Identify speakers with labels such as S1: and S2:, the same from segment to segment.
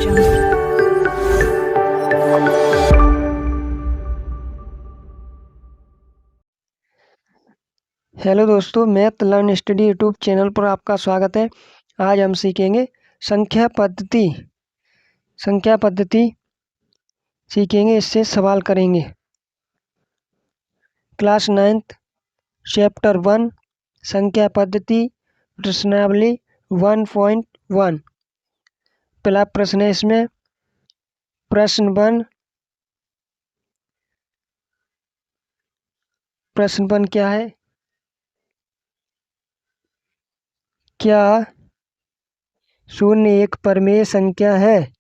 S1: Hello दोस्तों, math learn study YouTube channel पर आपका स्वागत है। आज हम सीखेंगे संख्या पद्धति सीखेंगे, इससे सवाल करेंगे। क्लास 9th चैप्टर 1 संख्या पद्धति प्रश्नावली 1.1। पहला प्रश्न है इसमें। प्रश्न 1 क्या है? क्या 0 एक परिमेय संख्या है?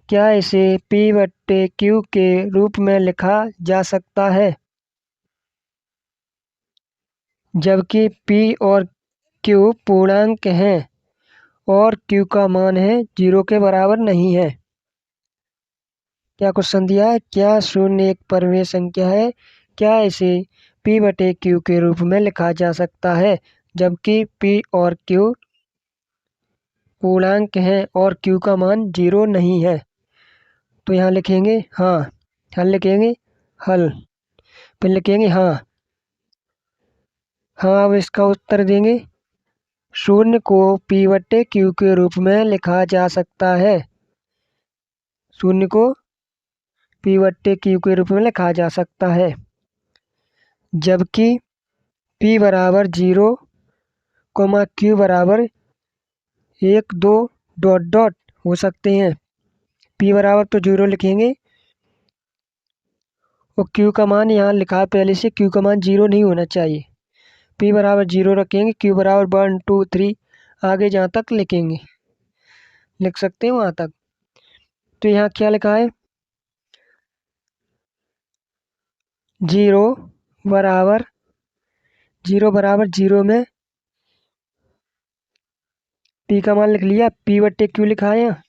S1: क्या इसे P/Q के रूप में लिखा जा सकता है जबकि P और Q पूर्णांक हैं और Q का मान है 0 के बराबर नहीं है? क्या क्वेश्चन दिया है? क्या 0 एक परिमेय संख्या है? क्या इसे P/Q के रूप में लिखा जा सकता है जबकि P और Q पूर्णांक हैं और Q का मान 0 नहीं है? तो यहाँ लिखेंगे हाँ, हल लिखेंगे हल, फिर लिखेंगे हाँ। हाँ, अब इसका उत्तर देंगे। 0 को P/Q के रूप में लिखा जा सकता है। 0 को P/Q के रूप में लिखा जा सकता है जबकि P बराबर 0, Q बराबर 1, 2 डॉट डॉट हो सकते हैं। P बराबर तो 0 लिखेंगे और Q का मान यहाँ लिखा है पहले से, Q का मान 0 नहीं होना चाहिए। P बराबर 0 रखेंगे, Q बराबर 1, 2, 3 आगे जहाँ तक लिखेंगे, लिख सकते हैं वहाँ तक। तो यहाँ क्या लिखा है? 0 बराबर 0 में P का मान लिख लिया, P/Q लिखा है यहाँ,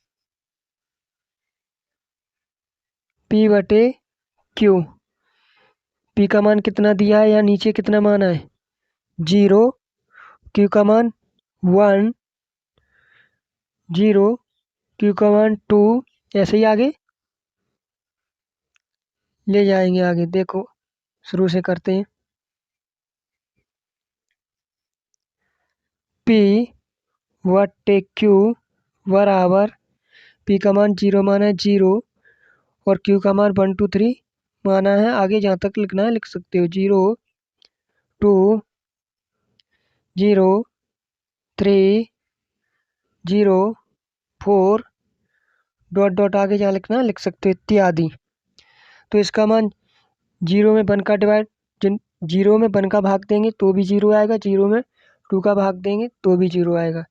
S1: P/Q। P का मान कितना दिया है? यहाँ नीचे कितना मान है? 0, Q का मान 1, 0, Q का मान 2, ऐसे ही आगे ले जाएंगे। आगे देखो, शुरू से करते हैं। P/Q बराबर P का मान 0 माना है 0 और Q का मान 1, 2, 3 माना है। आगे जहाँ तक लिखना है लिख सकते हो। 0, 2, 0, 3, 0, 4 डॉट डॉट आगे जहाँ लिखना है लिख सकते हो, इत्यादि। तो इसका मान 0 में 1 का डिवाइड 0 में 1 का भाग देंगे तो भी 0 आएगा, 0 में 2 का भाग देंगे तो भी 0 आएगा,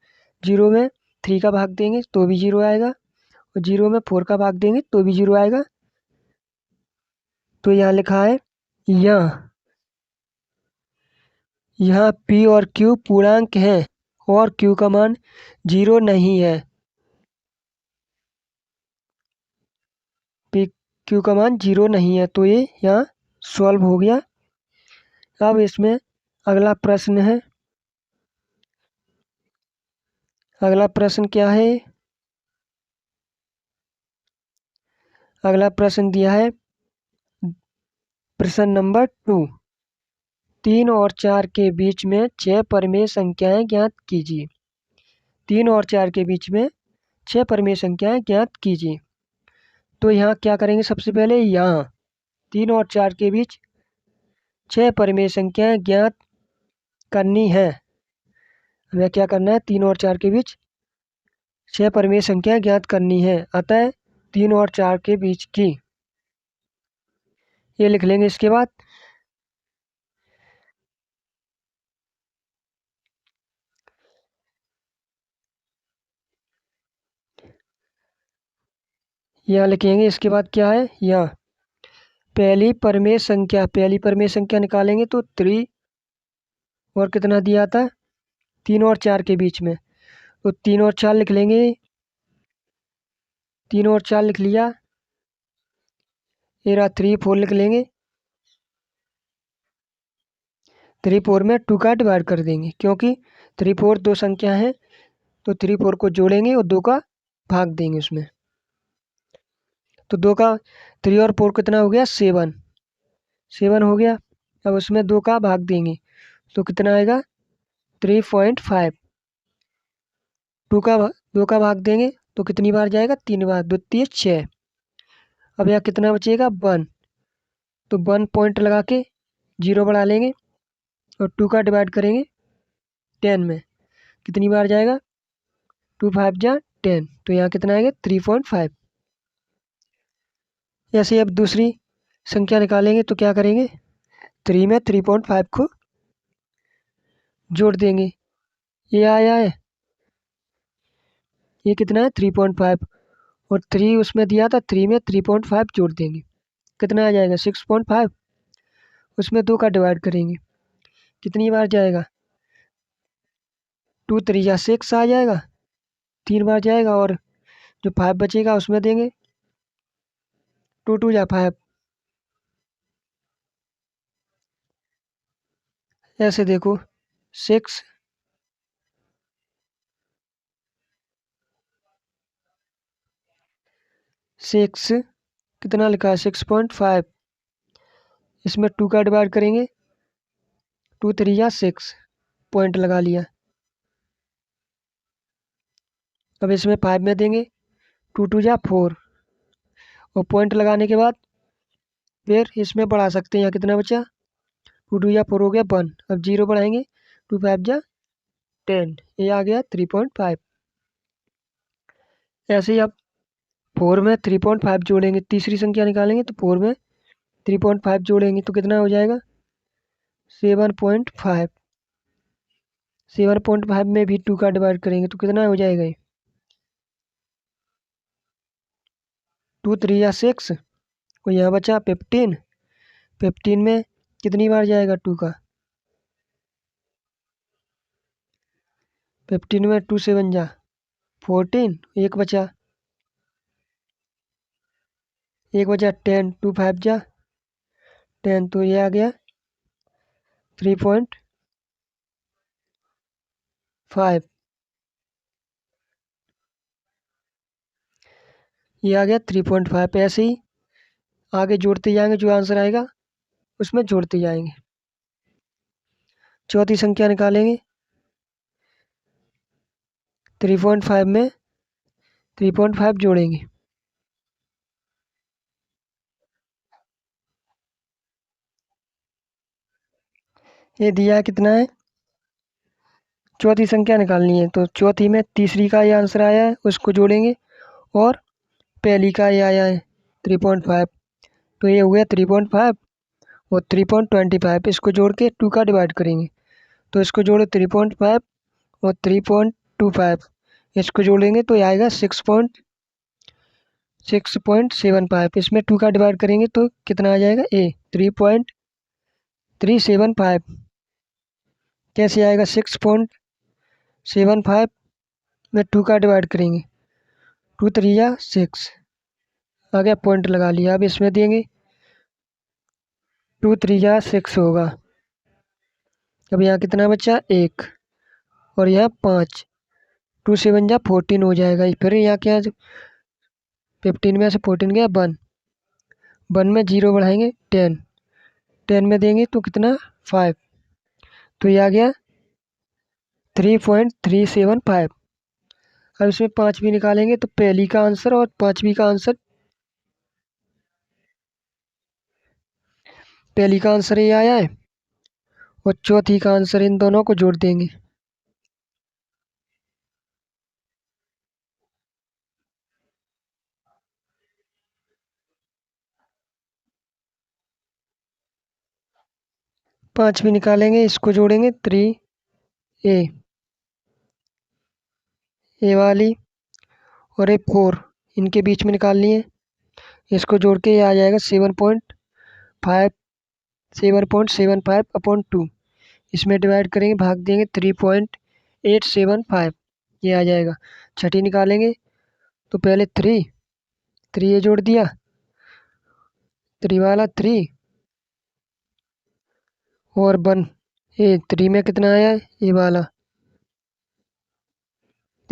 S1: 0 में 3 का भाग देंगे तो भी 0 आएगा और 0 में 4 का भाग देंगे तो भी 0 आएगा। तो यहाँ लिखा है यहाँ P और Q पूर्णांक हैं और Q का मान 0 नहीं है। Q का मान 0 नहीं है, तो ये यहाँ सॉल्व हो गया। अब इसमें अगला प्रश्न है। अगला प्रश्न क्या है? अगला प्रश्न दिया है प्रश्न नंबर 2। 3 और 4 के बीच में 6 परिमेय संख्याएं ज्ञात कीजिए। 3 और 4 के बीच में 6 परिमेय संख्याएं ज्ञात कीजिए। तो यहाँ क्या करेंगे? सबसे पहले यहाँ 3 और 4 के बीच 6 परिमेय संख्याएं ज्ञात करनी है। हमें क्या करना है? 3 और 4 के बीच 6 परिमेय संख्याएं ज्ञात करनी है। अतः 3 और 4 के बीच की ये लिख लेंगे। इसके बाद यहाँ लिखेंगे। इसके बाद क्या है? यहाँ पहली परिमेय संख्या निकालेंगे तो 3 और कितना दिया था? 3 और 4 के बीच में, तो 3 और 4 लिख लेंगे। 3 और 4 लिख लिया। ये रहा 3, 4 लिख लेंगे। 3, 4 में 2 का डिवाइड कर देंगे क्योंकि 3, 4 दो संख्या है, तो 3, 4 को जोड़ेंगे और 2 का भाग देंगे उसमें। तो 2 का 3 और 4 कितना हो गया 7। 7 हो गया। अब उसमें 2 का भाग देंगे तो कितना आएगा 3.5। 2 का भाग देंगे तो कितनी बार जाएगा 3 बार, 2 3 6। अब यहाँ कितना बचेगा 1। तो 1 पॉइंट लगा के 0 बढ़ा लेंगे और 2 का डिवाइड करेंगे 10 में, कितनी बार जाएगा 2 5 जा 10। तो यहाँ कितना आएगा 3.5। ऐसे अब दूसरी संख्या निकालेंगे तो क्या करेंगे 3 में 3.5 को जोड़ देंगे। ये आया है, ये कितना है 3.5 और 3 उसमें दिया था, 3 में 3.5 जोड़ देंगे, कितना आ जाएगा 6.5। उसमें 2 का डिवाइड करेंगे, कितनी बार जाएगा 2 3 या 6 आ जाएगा, 3 बार जाएगा। और जो 5 बचेगा उसमें देंगे 2 2 या 5। ऐसे देखो 6 6 कितना लिखा है 6.5। इसमें 2 का डिवाइड करेंगे, 2 3 या 6 पॉइंट लगा लिया। अब इसमें 5 में देंगे 2 2 या 4 और पॉइंट लगाने के बाद फिर इसमें बढ़ा सकते हैं। यहाँ कितना बचा 2 2 या 4 हो गया 1। अब 0 बढ़ाएंगे 2 5 जा 10, ये आ गया 3.5। ऐसे ही अब 4 में 3.5 जोड़ेंगे, तीसरी संख्या निकालेंगे तो 4 में 3.5 जोड़ेंगे तो कितना हो जाएगा 7.5। 7.5 में भी 2 का डिवाइड करेंगे तो कितना हो जाएगा ये 2 3 या 6 और यहाँ बचा 15। 15 में कितनी बार जाएगा 2 का 15 में 2 7 जा 14, एक बचा 10, 2 5 जा 10, तो ये आ गया 3.5। ये आ गया 3.5। ऐसे ही आगे जोड़ते जाएंगे, जो आंसर आएगा उसमें जोड़ते जाएंगे। चौथी संख्या निकालेंगे 3.5 में 3.5 जोड़ेंगे, ये दिया कितना है। चौथी संख्या निकालनी है तो चौथी में तीसरी का ये आंसर आया है उसको जोड़ेंगे और पहली का ये आया है 3.5। तो ये हुआ 3.5 और 3.25, इसको जोड़ के 2 का डिवाइड करेंगे तो इसको जोड़ो 3.5 और 3.25, इसको जोड़ेंगे तो ये आएगा 6.75। इसमें 2 का डिवाइड करेंगे तो कितना आ जाएगा 3.375। कैसे आएगा 6.75 में 2 का डिवाइड करेंगे 2 3 या 6 आ गया, पॉइंट लगा लिया। अब इसमें देंगे 2 3 या 6 होगा। अब यहाँ कितना बचा 1 और यहाँ 5, 2 7 जा 14 हो जाएगा। फिर यहाँ क्या 15 में से 14 गया 1, 1 में 0 बढ़ाएंगे 10, 10 में देंगे तो कितना 5, तो ये आ गया 3.375। अब इसमें 5 भी निकालेंगे तो पहली का आंसर और 5वीं का आंसर, पहली का आंसर ये आया है और चौथी का आंसर, इन दोनों को जोड़ देंगे। पांचवी निकालेंगे, इसको जोड़ेंगे 3a, ए वाली और ए 4 इनके बीच में निकालनी है। इसको जोड़ के ये आ जाएगा 7.75 अपॉन 2। इसमें डिवाइड करेंगे, भाग देंगे 3.875, ये आ जाएगा। छठी निकालेंगे तो पहले 3 ये जोड़ दिया, 3 वाला 3 और 1, ये 3 में कितना आया ये वाला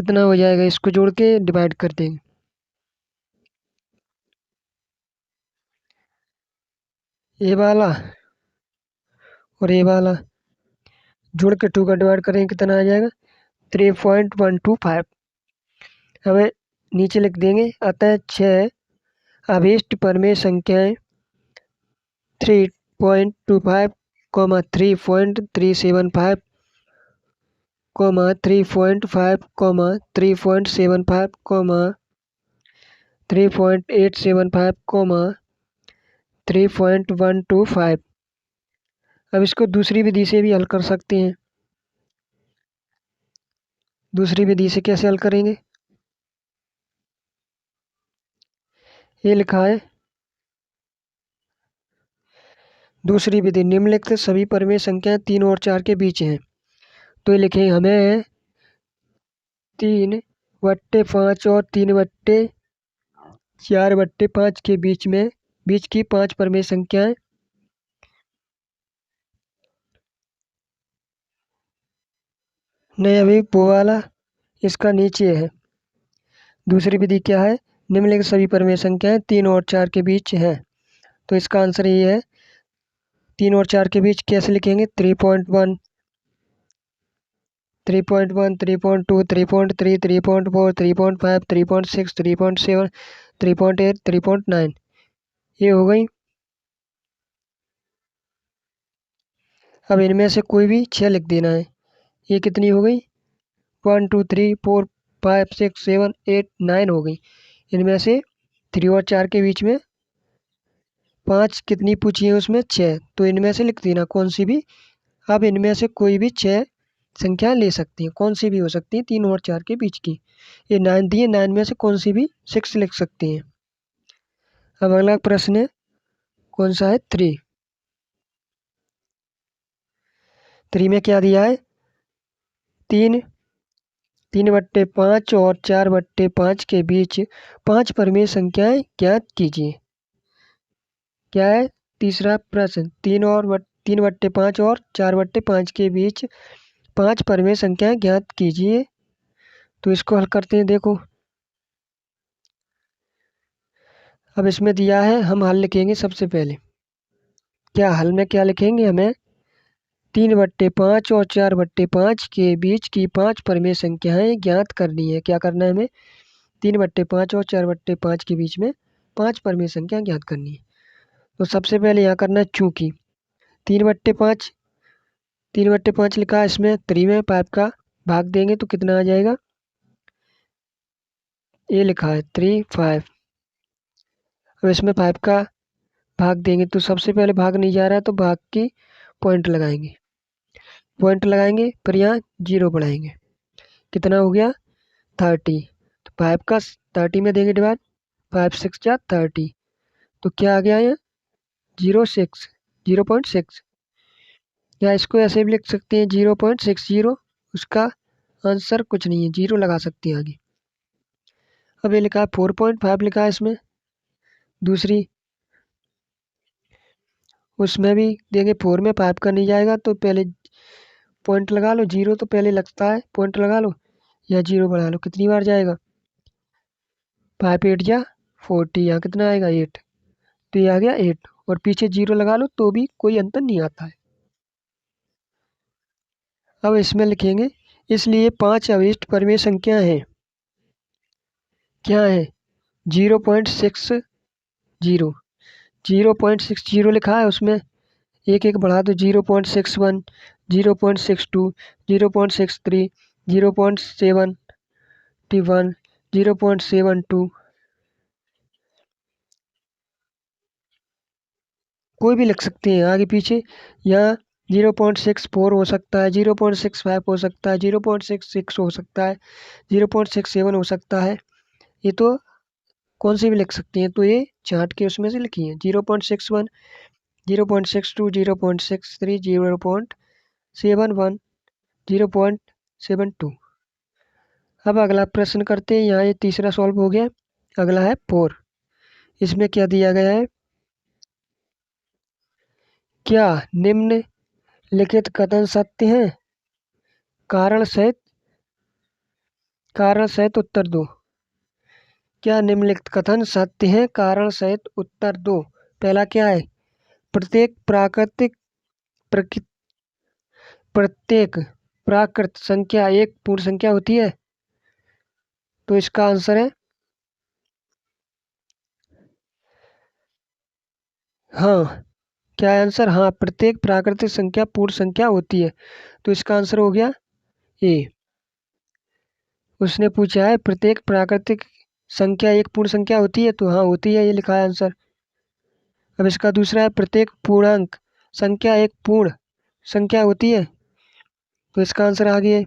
S1: कितना हो जाएगा, इसको जोड़ के डिवाइड कर देंगे। ये वाला और ये वाला जोड़ के 2 का डिवाइड करेंगे, कितना आ जाएगा 3.125। हमें नीचे लिख देंगे, अतः 6 अभीष्ट परमेय संख्याएं 3.25, 3.375, 3.5, 3.75, 3.875, 3.125। अब इसको दूसरी विधि से भी हल कर सकते हैं। दूसरी विधि से कैसे हल करेंगे, ये लिखा है दूसरी विधि, निम्नलिखित सभी परमेय संख्याएं 3 और 4 के बीच हैं। तो ये लिखेंगे हमें 3/5 और 3/4/5 के बीच की 5 परमेय संख्याएं नहीं, अभी वो वाला इसका नीचे है। दूसरी विधि क्या है, निम्नलिखित सभी परमेय संख्याएं 3 और 4 के बीच है। तो इसका आंसर ये है। 3 और 4 के बीच कैसे लिखेंगे, 3.1, 3.1, 3.2, 3.3, 3.4, 3.5, 3.6, 3.7, 3.8, 3.9, ये हो गई। अब इनमें से कोई भी 6 लिख देना है। ये कितनी हो गई, 1, 2, 3, 4, 5, 6, 7, 8, 9 हो गई। इनमें से 3 और 4 के बीच में 5 कितनी पूछी है, उसमें 6, तो इनमें से लिख देना कौन सी भी। अब इनमें से कोई भी 6 संख्या ले सकती हैं, कौन सी भी हो सकती है 3 और 4 के बीच की। ये 9 दिए, 9 में से कौन सी भी 6 लिख सकती हैं। अब अगला प्रश्न है, कौन सा है 3। 3 में क्या दिया है, 3/5 और 4/5 के बीच 5 परमेय संख्याएं ज्ञात कीजिए। क्या है, तीसरा प्रश्न, 3/5 और 4/5 के बीच 5 परमेय संख्याएं ज्ञात कीजिए। तो इसको हल करते हैं। देखो, अब इसमें दिया है, हम हल लिखेंगे सबसे पहले। क्या हल में क्या लिखेंगे, हमें 3/5 और 4/5 के बीच की 5 परमेय संख्याएं ज्ञात करनी है। क्या करना है हमें, 3/5 और 4/5 के बीच में 5 परमेय संख्या ज्ञात करनी है। तो सबसे पहले यहाँ करना है चूंकि 3/5, 3/5 लिखा है, इसमें 3 में 5 का भाग देंगे तो कितना आ जाएगा, ये लिखा है 3, 5। अब इसमें 5 का भाग देंगे तो सबसे पहले भाग नहीं जा रहा है, तो भाग की पॉइंट लगाएंगे, फिर यहाँ 0 बढ़ाएंगे, कितना हो गया 30। तो 5 का 30 में देंगे डिवाइड, 5 6 जा 30, तो क्या आ गया यहाँ 0.6, 0.6। या इसको ऐसे भी लिख सकते हैं 0.60, उसका आंसर कुछ नहीं है, 0 लगा सकते हैं आगे। अब ये लिखा है 4.5 लिखा है इसमें, दूसरी उसमें भी देंगे, 4 में 5 का नहीं जाएगा तो पहले पॉइंट लगा लो, 0 तो पहले लगता है, पॉइंट लगा लो या 0 बढ़ा लो, कितनी बार जाएगा, 5 8 जा 40, यहाँ कितना आएगा 8, तो ये आ गया 8, और पीछे 0 लगा लो तो भी कोई अंतर नहीं आता है। अब इसमें लिखेंगे, इसलिए 5 अभीष्ट परमेय संख्या है। क्या है, 0.60, 0.60 लिखा है, उसमें एक एक बढ़ा दो, 0.61, 0.62, 0.63, 0.71, 0.72, कोई भी लिख सकते हैं आगे पीछे। यहाँ 0.64 हो सकता है, 0.65 हो सकता है, 0.66 हो सकता है, 0.67 हो सकता है। ये तो कौन सी भी लिख सकते हैं, तो ये चार्ट के उसमें से लिखी है, 0.61, 0.62, 0.63, 0.71, 0.72। अब अगला प्रश्न करते हैं, यहाँ ये तीसरा सॉल्व हो गया। अगला है 4। इसमें क्या दिया गया है, क्या निम्नलिखित कथन सत्य हैं, कारण सहित कारण सहित उत्तर दो। क्या निम्नलिखित कथन सत्य है? कारण सहित उत्तर दो। पहला क्या है? प्रत्येक प्राकृत संख्या एक पूर्ण संख्या होती है। तो इसका आंसर है हाँ। क्या है आंसर? हाँ, प्रत्येक प्राकृतिक संख्या पूर्ण संख्या होती है। तो इसका आंसर हो गया ए। उसने पूछा है प्रत्येक प्राकृतिक संख्या एक पूर्ण संख्या होती है, तो हाँ होती है, ये लिखा है आंसर। अब इसका दूसरा है प्रत्येक पूर्णांक संख्या एक पूर्ण संख्या होती है, तो इसका आंसर आ गया।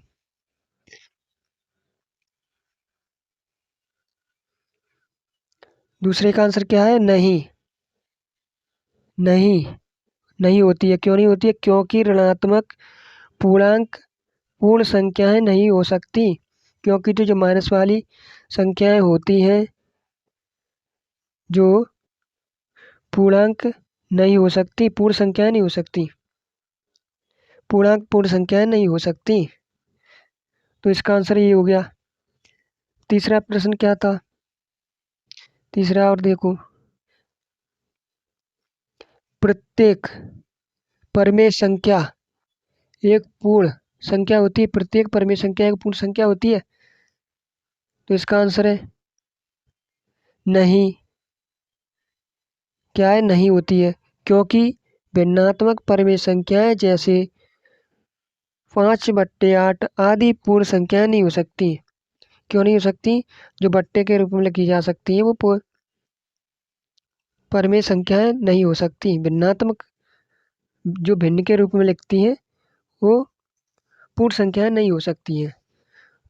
S1: दूसरे का आंसर क्या है? नहीं। नहीं, नहीं होती है। क्यों नहीं होती है? क्योंकि ऋणात्मक पूर्णांक पूर्ण संख्याएं नहीं हो सकती। क्योंकि जो माइनस वाली संख्याएं होती हैं, जो पूर्णांक नहीं हो सकती, पूर्ण संख्याएं नहीं हो सकती, पूर्णांक पूर्ण संख्याएं नहीं हो सकती। तो इसका आंसर ये हो गया। तीसरा प्रश्न क्या था? तीसरा और देखो, प्रत्येक परमेय संख्या एक पूर्ण संख्या होती है। प्रत्येक परमेय संख्या एक पूर्ण संख्या होती है, तो इसका आंसर है नहीं। क्या है? नहीं होती है। क्योंकि भिन्नात्मक परमेय संख्याएं जैसे 5/8 आदि पूर्ण संख्याएं नहीं हो सकती। क्यों नहीं हो सकती? जो बट्टे के रूप में लिखी जा सकती है वो परमेय संख्याएं नहीं हो सकती। भिन्नात्मक जो भिन्न के रूप में लिखती हैं वो पूर्ण संख्याएं नहीं हो सकती हैं।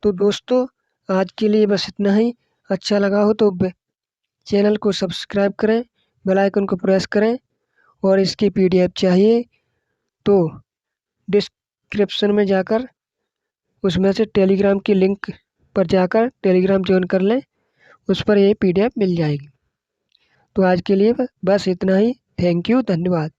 S1: तो दोस्तों, आज के लिए बस इतना ही। अच्छा लगा हो तो चैनल को सब्सक्राइब करें, बेल आइकन को प्रेस करें, और इसकी PDF चाहिए तो डिस्क्रिप्शन में जाकर उसमें से टेलीग्राम की लिंक पर जाकर टेलीग्राम ज्वाइन कर लें, उस पर ये PDF मिल जाएगी। तो आज के लिए बस इतना ही। थैंक यू, धन्यवाद।